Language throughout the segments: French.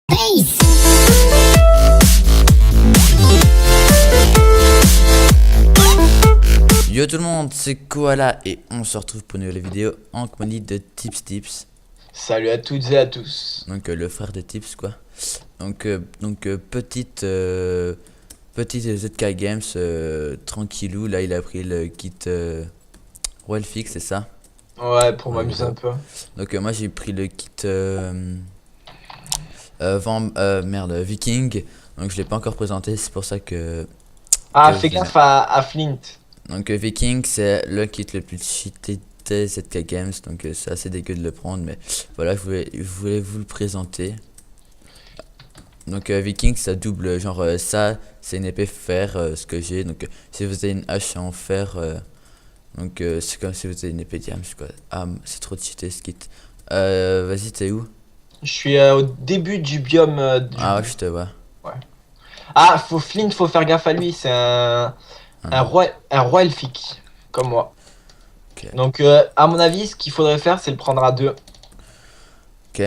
Peace. Yo tout le monde, c'est Koala et on se retrouve pour une nouvelle vidéo en compagnie de Tips. Salut à toutes et à tous. Donc le frère de Tips quoi. Donc petite ZK Games tranquillou. Là il a pris le kit Royal Fix, c'est ça. Ouais, pour Ouais, m'amuser un peu. Donc moi j'ai pris le kit Viking. Donc je l'ai pas encore présenté, c'est pour ça que Ah, que fais je- gaffe à Flint. Donc Viking c'est le kit le plus cheaté de ZK Games, donc c'est assez dégueu de le prendre, mais voilà, je voulais vous le présenter. Donc Viking ça double, genre ça c'est une épée fer, ce que j'ai, donc si vous avez une hache en fer, donc c'est comme si vous avez une épée diams quoi. Ah c'est trop cheaté ce kit. Vas-y t'es où? Je suis au début du biome. Ah ouais je te vois. Ah, Flint, faut faire gaffe à lui. C'est un Ah, roi elfique, comme moi. ok. Donc, à mon avis, ce qu'il faudrait faire, c'est le prendre à deux. Ok.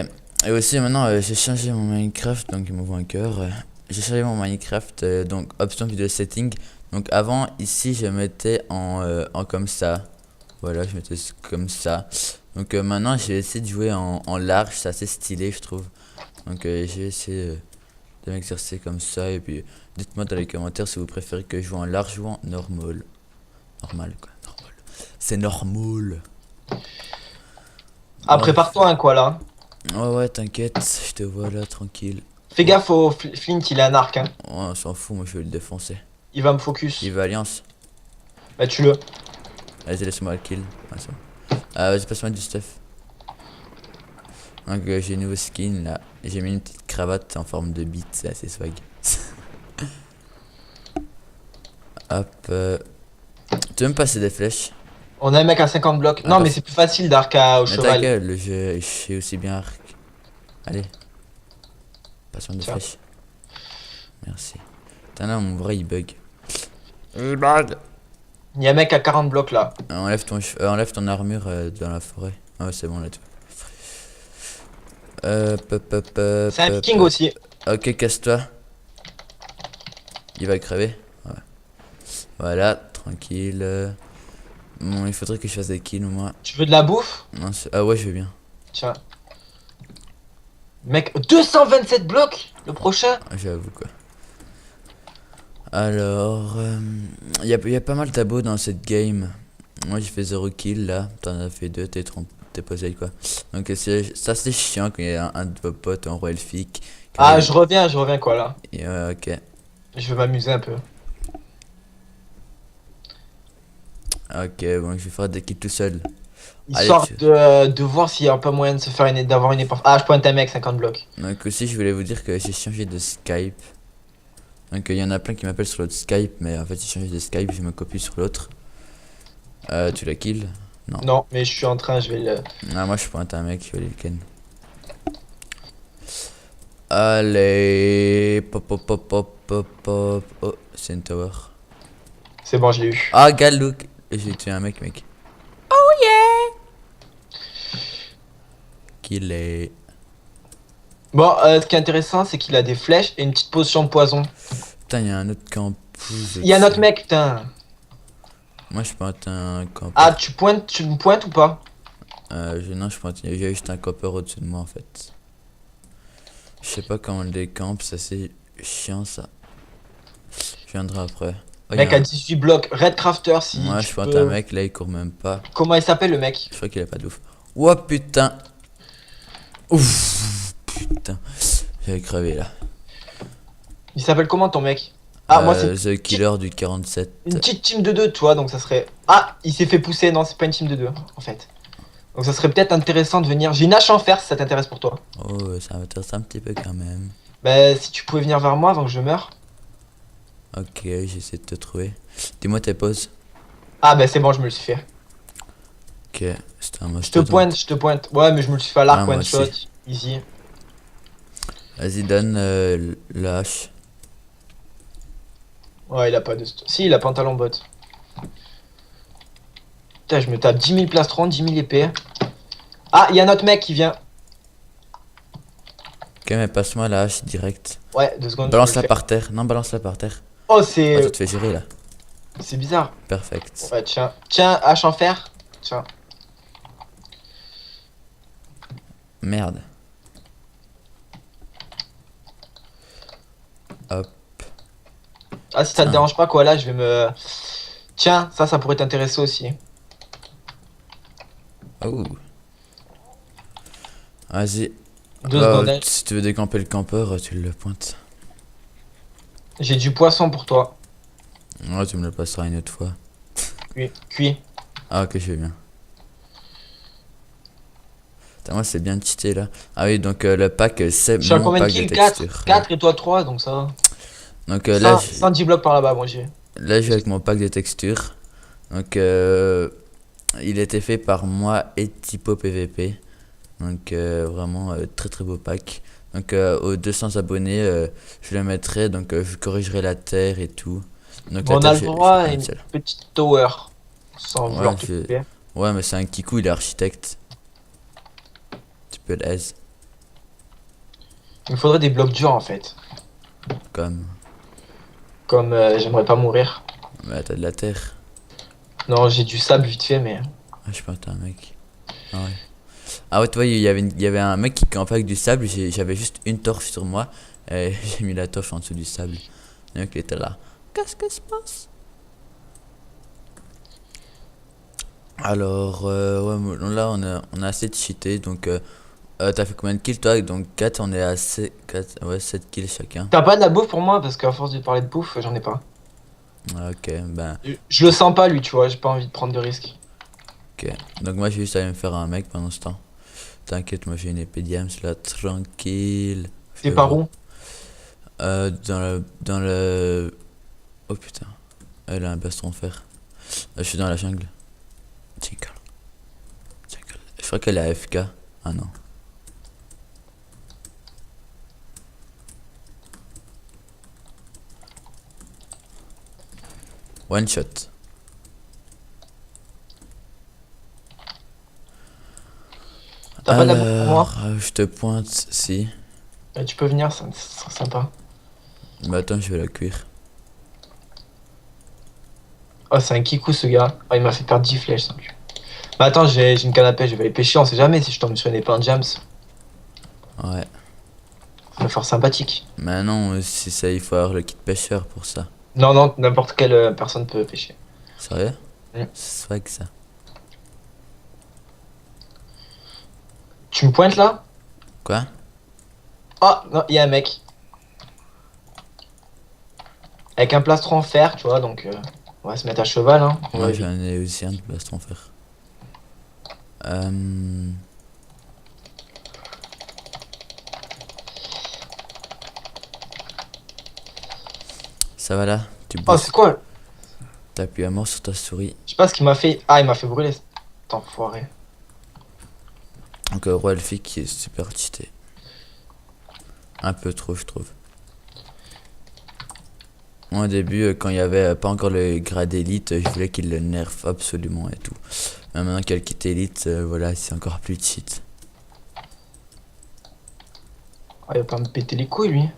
Et aussi maintenant j'ai changé mon Minecraft, donc il m'envoie un cœur. J'ai changé mon Minecraft, donc option vidéo setting. Donc avant ici je mettais en comme ça. Voilà, je mettais comme ça. Donc maintenant j'ai essayé de jouer en large, c'est assez stylé je trouve. Donc j'ai essayé de m'exercer comme ça. Et puis dites-moi dans les commentaires si vous préférez que je joue en large ou en normal. Normal quoi, normal. C'est normal. Ah, Ouais. prépare-toi un quoi là. Ouais t'inquiète, je te vois là tranquille. Fais gaffe au Flint, il a un arc. Hein. Ouais, on s'en fout, moi je vais le défoncer. Il va me focus. Il veut alliance. Bah, tue-le. Vas-y laisse-moi le kill. Ouais, c'est bon. Vas-y passe-moi du stuff. Donc j'ai une nouvelle skin là. J'ai mis une petite cravate en forme de bite, c'est assez swag. Hop. Tu veux me passer des flèches? On a un mec à 50 blocs. Non, Attends. mais c'est plus facile d'arc au Mais ta cheval. gueule, le jeu, je sais aussi bien arc. Allez. Passe-moi des Tiens. flèches. Merci. Putain là mon vrai il bug. Il bug. Il y a un mec à 40 blocs là. Enlève ton armure dans la forêt. Ah ouais c'est bon là tout. C'est un viking aussi. Ok, casse-toi. Il va crever. Ouais. Voilà, tranquille. Bon, il faudrait que je fasse des kills au moins. Tu veux de la bouffe? Non, ah ouais, je veux bien. Tiens. Mec, 227 blocs le prochain. Ah, j'avoue quoi. Alors, il y a pas mal d'abos dans cette game. Moi j'ai fait 0 kill là. T'en as fait 2, t'es posé quoi. Donc ça c'est chiant quand il y a un de vos potes en roi elfique. Ah, je reviens quoi là. Et, ok. Je veux m'amuser un peu. Ok, bon, je vais faire des kills tout seul. Histoire Allez, de voir s'il y a un peu moyen de se faire d'avoir une épargne. Ah, je pointe un mec, 50 blocs. Donc aussi je voulais vous dire que j'ai changé de Skype. Donc il y en a plein qui m'appellent sur l'autre Skype, mais en fait j'ai changé de Skype, je me copie sur l'autre. Tu la kill? Non. Non, mais je suis en train, je vais le. Ah, moi je pointe un mec, je vais aller le ken. Allez, pop pop pop pop pop pop. Oh, c'est une tower. C'est bon, je l'ai eu. Ah, Gallook. J'ai tué un mec. Oh yeah. Qu'il est. Bon, ce qui est intéressant, c'est qu'il a des flèches et une petite potion de poison. Putain, il y a un autre camp. Il y a un autre mec, putain. Moi je pointe un camp. Ah, tu me pointes ou pas? Non, je pointe. Il y a juste un copper au-dessus de moi en fait. Je sais pas comment on le décampe, ça c'est chiant ça. Je viendrai après. Oh, Mec y a à 18 blocs, Red Crafter si. Moi tu je pointe peux. un mec, là il court même pas. Comment il s'appelle le mec? Je crois qu'il a pas de ouf. Oh putain. Ouf. Putain. J'avais crevé là. Il s'appelle comment ton mec? Ah, moi c'est The Killer du 47. une petite team de 2, toi, donc ça serait. Ah, il s'est fait pousser, non, c'est pas une team de 2 en fait. Donc ça serait peut-être intéressant de venir. J'ai une hache en fer si ça t'intéresse pour toi. Oh, ça m'intéresse un petit peu quand même. Bah, si tu pouvais venir vers moi avant que je meure. Ok, j'essaie de te trouver. Dis-moi tes poses. Ah, bah c'est bon, je me le suis fait. Ok, c'était un Je te mastodonte. pointe. Ouais, mais je me le suis fait à l'arc, Ah, moi one shot. aussi. Easy. Vas-y, donne la hache. Ouais, il a pas de. Si, il a pantalon bot. Putain, je me tape 10 000 plastrons, 10 000 épées. Ah, il y a un autre mec qui vient. Ok, mais passe-moi la hache direct. Ouais, 2 secondes. Balance-la par terre. Non, balance-la par terre. Oh, Ah, tu c'est te fais gérer là. bizarre. Perfect. Ouais, tiens. Tiens, hache en fer. Tiens. Merde. Hop. Ah, si ça te Tiens. dérange pas, quoi, là, je vais me... Tiens, ça pourrait t'intéresser aussi. Oh. Vas-y. 2 secondes, hein. Si tu veux décamper le campeur, tu le pointes. J'ai du poisson pour toi. Ouais, tu me le passeras une autre fois. Cuit. Cuit. Ah, ok, je vais bien. Putain, moi, c'est bien cheaté là. Ah oui, donc le pack, c'est Je suis à mon combien de pack de kills? 4. textures. 4 et toi 3, donc ça va. Donc 110 blocs par là-bas, moi j'ai. là, je vais avec mon pack de textures. Donc, il était fait par moi et Typo PVP. Donc, vraiment, très très beau pack. Donc, aux 200 abonnés, je le mettrai. Donc, je corrigerai la terre et tout. Donc, Bon, la on terre, a le droit à une seul. petite tower. Sans Ouais, vouloir te couper. ouais, mais c'est un kikou, il est architecte. Tu peux l'aise. Il me faudrait des blocs durs en fait. Comme. Comme j'aimerais pas mourir. Bah, t'as de la terre. Non, j'ai du sable vite fait, mais. Ah, je pense que t'es un mec. Ah ouais. Ah ouais, tu vois, il y avait un mec qui campait avec du sable. J'avais juste une torche sur moi. Et j'ai mis la torche en dessous du sable. Le mec il était là. Qu'est-ce qui se passe? Alors, ouais, là, on a assez de cheaté. Donc, t'as fait combien de kills toi? Donc, 4, on est à 4, ouais, 7 kills chacun. T'as pas de la bouffe pour moi? Parce qu'à force de parler de bouffe, j'en ai pas. Ah, ok, ben, Je le sens pas lui, tu vois, j'ai pas envie de prendre de risques. ok. Donc, moi, j'ai juste à me faire un mec pendant ce temps. T'inquiète, moi, j'ai une épée diams là, tranquille. T'es par où? Dans le. Oh putain. Elle a un baston fer. Je suis dans la jungle. Jingle. Jingle. Je crois qu'elle est AFK. Ah non. One shot. T'as pas de la bouffe pour moi? Je te pointe, si. Tu peux venir, ça serait sympa. Mais attends, je vais la cuire. Oh, c'est un kikou ce gars. Oh, il m'a fait perdre 10 flèches. Ça. Bah attends, j'ai une canne à pêche, je vais aller pêcher, on sait jamais si je tombe sur une épée en jams. Ouais. Ça va faire sympathique. Mais non, si ça, il faut avoir le kit pêcheur pour ça. Non, non, n'importe quelle personne peut pêcher. Sérieux? Mm. C'est swag ça. Tu me pointes là? Quoi? Oh, non, il y a un mec. Avec un plastron en fer, tu vois, donc on va se mettre à cheval, hein. Moi j'en ai aussi un de plastron fer. Ça va là? Tu Oh, bouges. c'est quoi? T'appuies à mort sur ta souris. Je sais pas ce qu'il m'a fait. Ah, il m'a fait brûler cet enfoiré. Donc Roi Elfique qui est super cheaté. Un peu trop je trouve. Moi au début quand il y avait pas encore le grade élite, je voulais qu'il le nerf absolument et tout. Mais maintenant qu'il a quitté élite, voilà c'est encore plus cheat. Ah, il va pas me péter les couilles lui.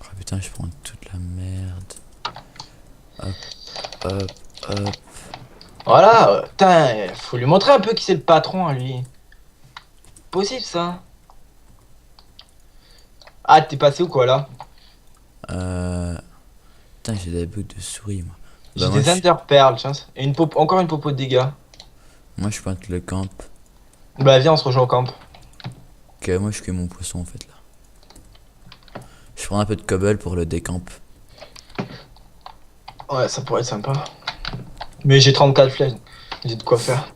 Oh putain je prends toute la merde. Hop, hop, hop. Voilà, putain, faut lui montrer un peu qui c'est le patron à lui. Possible ça. Ah, t'es passé où quoi là? Putain j'ai des bugs de souris moi. J'ai Bah, des Ender Pearls, tiens. Et encore une popo de dégâts. moi je pointe le camp. Bah viens, on se rejoint au camp. Ok moi je cueille mon poisson en fait là. Je prends un peu de cobble pour le décamp. Ouais, ça pourrait être sympa. Mais j'ai 34 flèches, j'ai de quoi faire.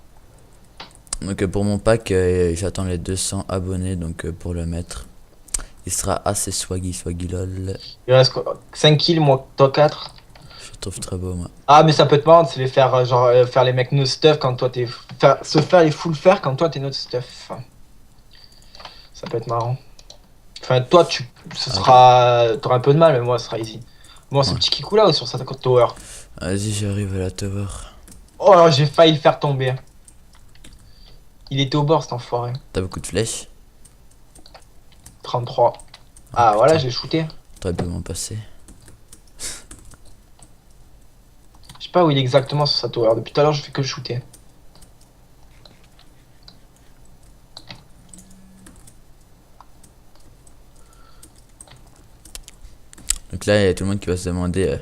Donc pour mon pack, j'attends les 200 abonnés donc pour le mettre. Il sera assez swaggy lol. Il reste quoi? 5 kills, moi, toi 4. Je le trouve très beau moi. Ah, mais ça peut être marrant de se les faire, faire les mecs no stuff quand toi t'es. Se faire les full faire quand toi t'es no stuff. Enfin, ça peut être marrant. Enfin, toi, ce sera. T'auras un peu de mal, mais moi, ce sera easy. Bon, ce Ouais. petit kikou là sur sa tower. Vas-y j'arrive à la tower. Oh là, j'ai failli le faire tomber. Il était au bord cet enfoiré. T'as beaucoup de flèches? 33. Ah Ah voilà, putain, j'ai shooté. t'aurais pu m'en passer. Je sais pas où il est exactement sur sa tower. Depuis tout à l'heure, je fais que le shooter. Donc là, il y a tout le monde qui va se demander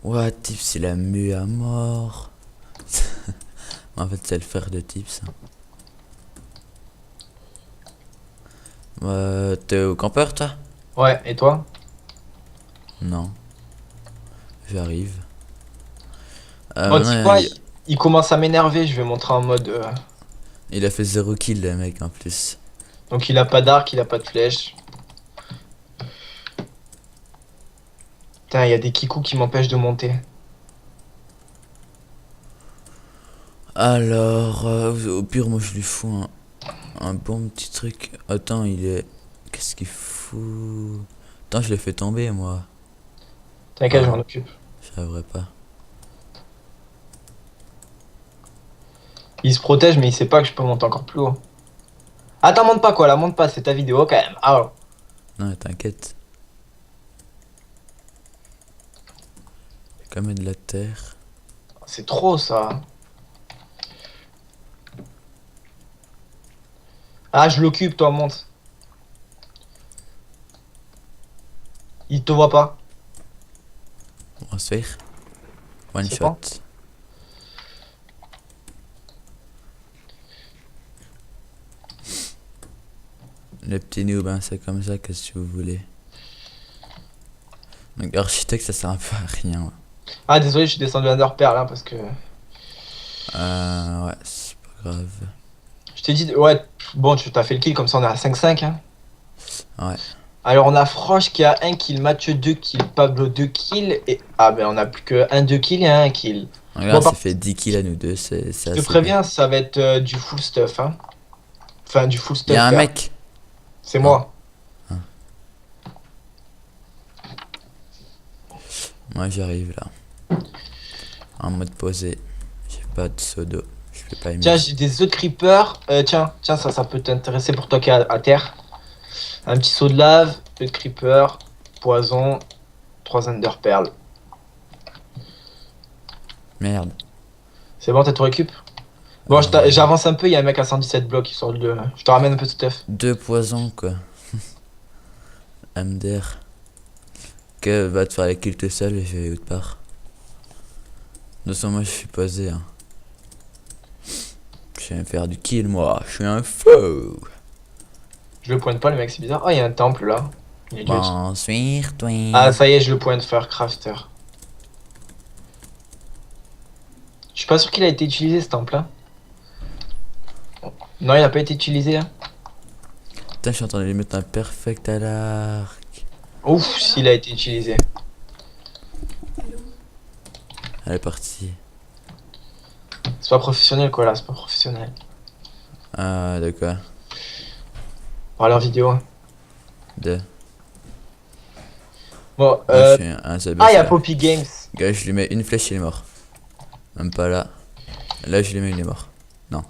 What, Tips il a mu à mort. En fait, c'est le frère de Tips. T'es au campeur, toi? Ouais, et toi? Non, j'arrive. Bon, tu sais Maintenant, quoi? Il commence à m'énerver. Je vais montrer en mode. il a fait 0 kill, le mec, en plus. Donc il a pas d'arc, il a pas de flèche. Putain, il y a des kikous qui m'empêchent de monter. Alors, au pire, moi, je lui fous un bon petit truc. Attends, il est... Qu'est-ce qu'il fout? Attends, je l'ai fait tomber, moi. T'inquiète, Ah je m'en non, occupe. j'arriverai pas. Il se protège, mais il sait pas que je peux monter encore plus haut. Attends, monte pas quoi, là, monte pas, c'est ta vidéo quand même. Ah ouais. Non, t'inquiète. Comme de la terre. C'est trop ça. Ah, je l'occupe, toi, monte. Il te voit pas. On va se faire. One C'est shot. bon? Le petit noob, hein, c'est comme ça, qu'est-ce que vous voulez. Donc, architecte, ça sert un peu à rien. Ouais, Ah, désolé, je suis descendu Underpearl là parce que. ouais, c'est pas grave. Je t'ai dit, ouais, bon, tu t'as fait le kill, comme ça on est à 5-5. Hein. Ouais. Alors on a Frosh qui a 1 kill, Mathieu 2 kills, Pablo 2 kills, et. Ah, ben on a plus que 1 2 kills et 1 kill. Bon, Regarde, ça fait 10 kills à nous deux, c'est je te assez bien. préviens, ça va être du full stuff. Hein. Enfin, du full Il y stuff a un vert. mec. C'est Ah. moi. Moi, j'arrive là. En mode posé. J'ai pas de seau d'eau. Je peux pas y Tiens, mettre. j'ai des œufs de creeper. Tiens, ça peut t'intéresser pour toi qui es à terre. Un petit seau de lave, œufs de creeper, poison, 3 Underpearl. Merde. C'est bon, t'as tout récup? Bon, Euh, j'avance un peu, il y a un mec à 117 blocs, je te ramène un peu de stuff. 2 poisons, quoi. MDR. Que va te faire la kill tout seul et je vais autre part. De toute façon, moi, je suis posé, hein. Je vais me faire du kill, moi. Je suis un fou. Je le pointe pas, le mec, c'est bizarre. Oh, il y a un temple là. Il est glitch. Bonsoir, toi. Ah, ça y est, je le pointe, faire crafter. Je suis pas sûr qu'il a été utilisé ce temple là. Non, il a pas été utilisé. Hein. Putain, je suis en train de lui mettre un perfect à l'arc. Ouf, s'il a été utilisé. Elle est partie. C'est pas professionnel quoi là, c'est pas professionnel. Ah, de quoi? Voir leur vidéo. De. Bon, Moi, je suis un seul ah, il y a buffer. Poppy Games. Gars, je lui mets une flèche, il est mort. Même pas là. Là, je lui mets, il est mort. Non.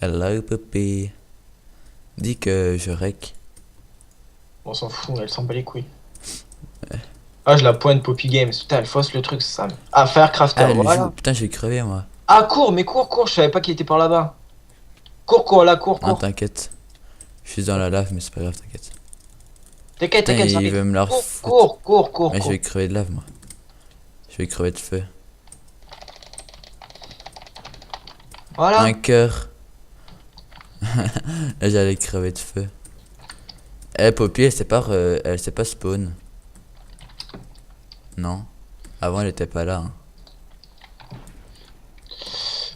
Hello, Poppy. Dis que je rec. On s'en fout, elle s'en bat les couilles. Ah, je la pointe Poppy Games. Putain, elle fausse le truc, ça. Ah, faire crafter, Ah, elle voilà. joue. Putain, je vais crever, moi. Ah, cours, mais cours, je savais pas qu'il était par là-bas. Cours, là, cours. Non, t'inquiète. Je suis dans la lave, mais c'est pas grave, t'inquiète. T'inquiète, Putain, il j'arrive. veut me la Cours, refoutre. Mais je vais crever de lave, moi. Je vais crever de feu. Voilà. Un cœur. Là, j'allais crever de feu. Eh, Poppy, elle s'est pas spawn. Non. Avant, elle était pas là. Hein.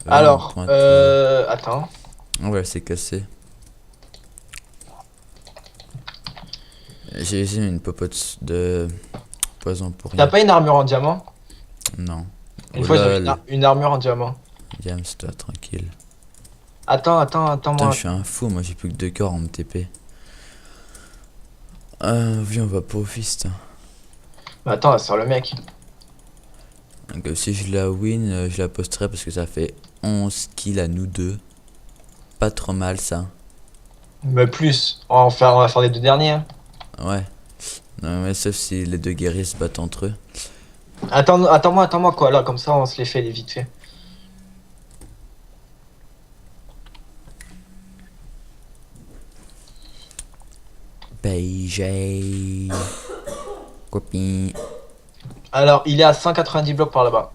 Alors, Pointe, attends. oh, ouais, elle s'est cassée. J'ai usé une popote de poison pour T'as rien. pas une armure en diamant? Non. Une Oh fois, là j'avais là. une armure en diamant. James, toi, tranquille. Attends, Putain, moi. je suis un fou, moi j'ai plus que 2 corps en TP. Viens, on va pas au fist. Mais attends, sur le mec. Donc si je la win, je la posterai parce que ça fait 11 kills à nous deux. Pas trop mal ça. Mais plus, on va faire les deux derniers. Hein. Ouais. Non, mais sauf si les deux guerriers se battent entre eux. Attends-moi quoi, là, comme ça on se les fait les vite fait. PJ. Copie. Alors, il est à 190 blocs par là-bas.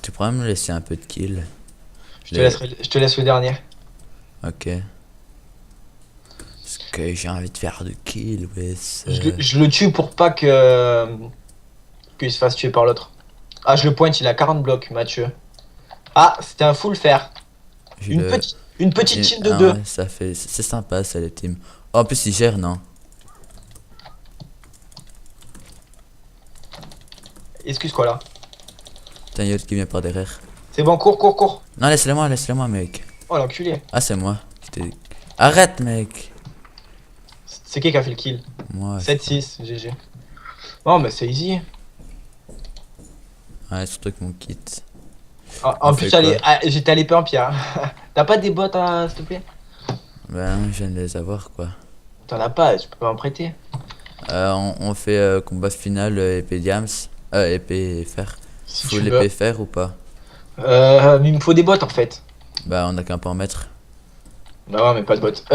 Tu pourrais me laisser un peu de kills? Je te laisse le dernier. Ok. Parce que j'ai envie de faire de kills, ouais. Je le tue pour pas que qu'il se fasse tuer par l'autre. Ah, je le pointe, il a 40 blocs, Mathieu. Ah, c'était un full fer. Une petite team de deux. Ouais, ça fait. C'est sympa ça, les teams. Oh, en plus, ils gèrent, non? Excuse quoi là. T'as un yacht qui vient par derrière. C'est bon, cours. Non, laisse-le-moi, mec. Oh l'enculé. Ah, c'est moi. Arrête, mec. C'est qui a fait le kill? Moi. 7-6, GG. Oh, mais c'est easy. Ouais, surtout que mon kit. En On plus, fait quoi? j'étais à l'épée en pierre. T'as pas des bottes, s'il te plaît? Ben, je viens de les avoir, quoi. T'en as pas, tu peux m'en prêter. On fait combat final épée diams. Épée fer. Si Faut tu veux. l'épée fer ou pas? Mais il me faut des bottes en fait. Bah, on a qu'un pas en mettre. Bah ouais, mais pas de bottes.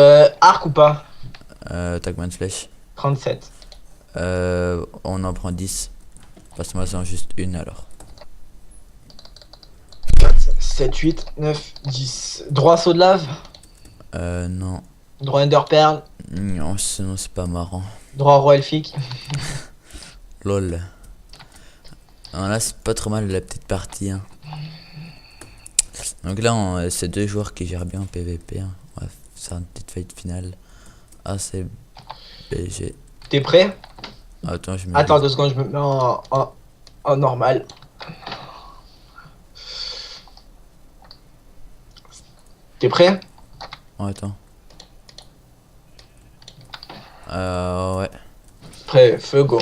Arc ou pas? Tagman flèche. 37. On en prend 10. Passe-moi ça en juste une alors. 7, 8, 9, 10. Droit saut de lave. Non. Droit Ender Pearl. Non, sinon c'est pas marrant. Droit roi elfique. Lol. Alors là, c'est pas trop mal la petite partie. Hein. Donc là, c'est deux joueurs qui gèrent bien en PVP. Hein. Ouais, c'est une petite fight finale. Ah, c'est BG. T'es prêt? Attends, je me. Attends 2 secondes, je me mets en normal. T'es prêt? Oh, attends. Ouais. Prêt, feu, go.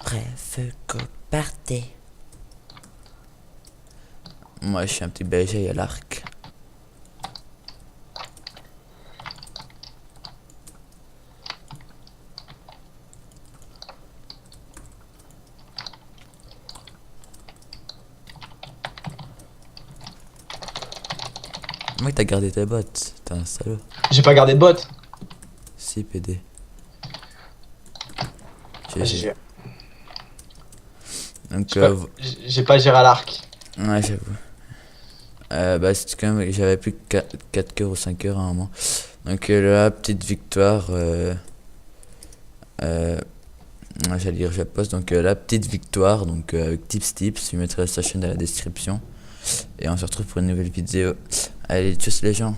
Bref, go, partez. Moi, je suis un petit BG à l'arc. Mec, t'as gardé tes bottes. T'es un salaud. J'ai pas gardé de bottes. Si, PD. J'ai Donc, j'ai pas géré à l'arc. ouais, j'avoue. Bah, c'est quand même, j'avais plus que 4 cœurs ou 5 cœurs à un moment. Donc, la petite victoire. J'allais dire, je la poste. Donc, la petite victoire. Donc, avec Tips. Je mettrai sa chaîne dans la description. Et on se retrouve pour une nouvelle vidéo. Allez, tchuss les gens.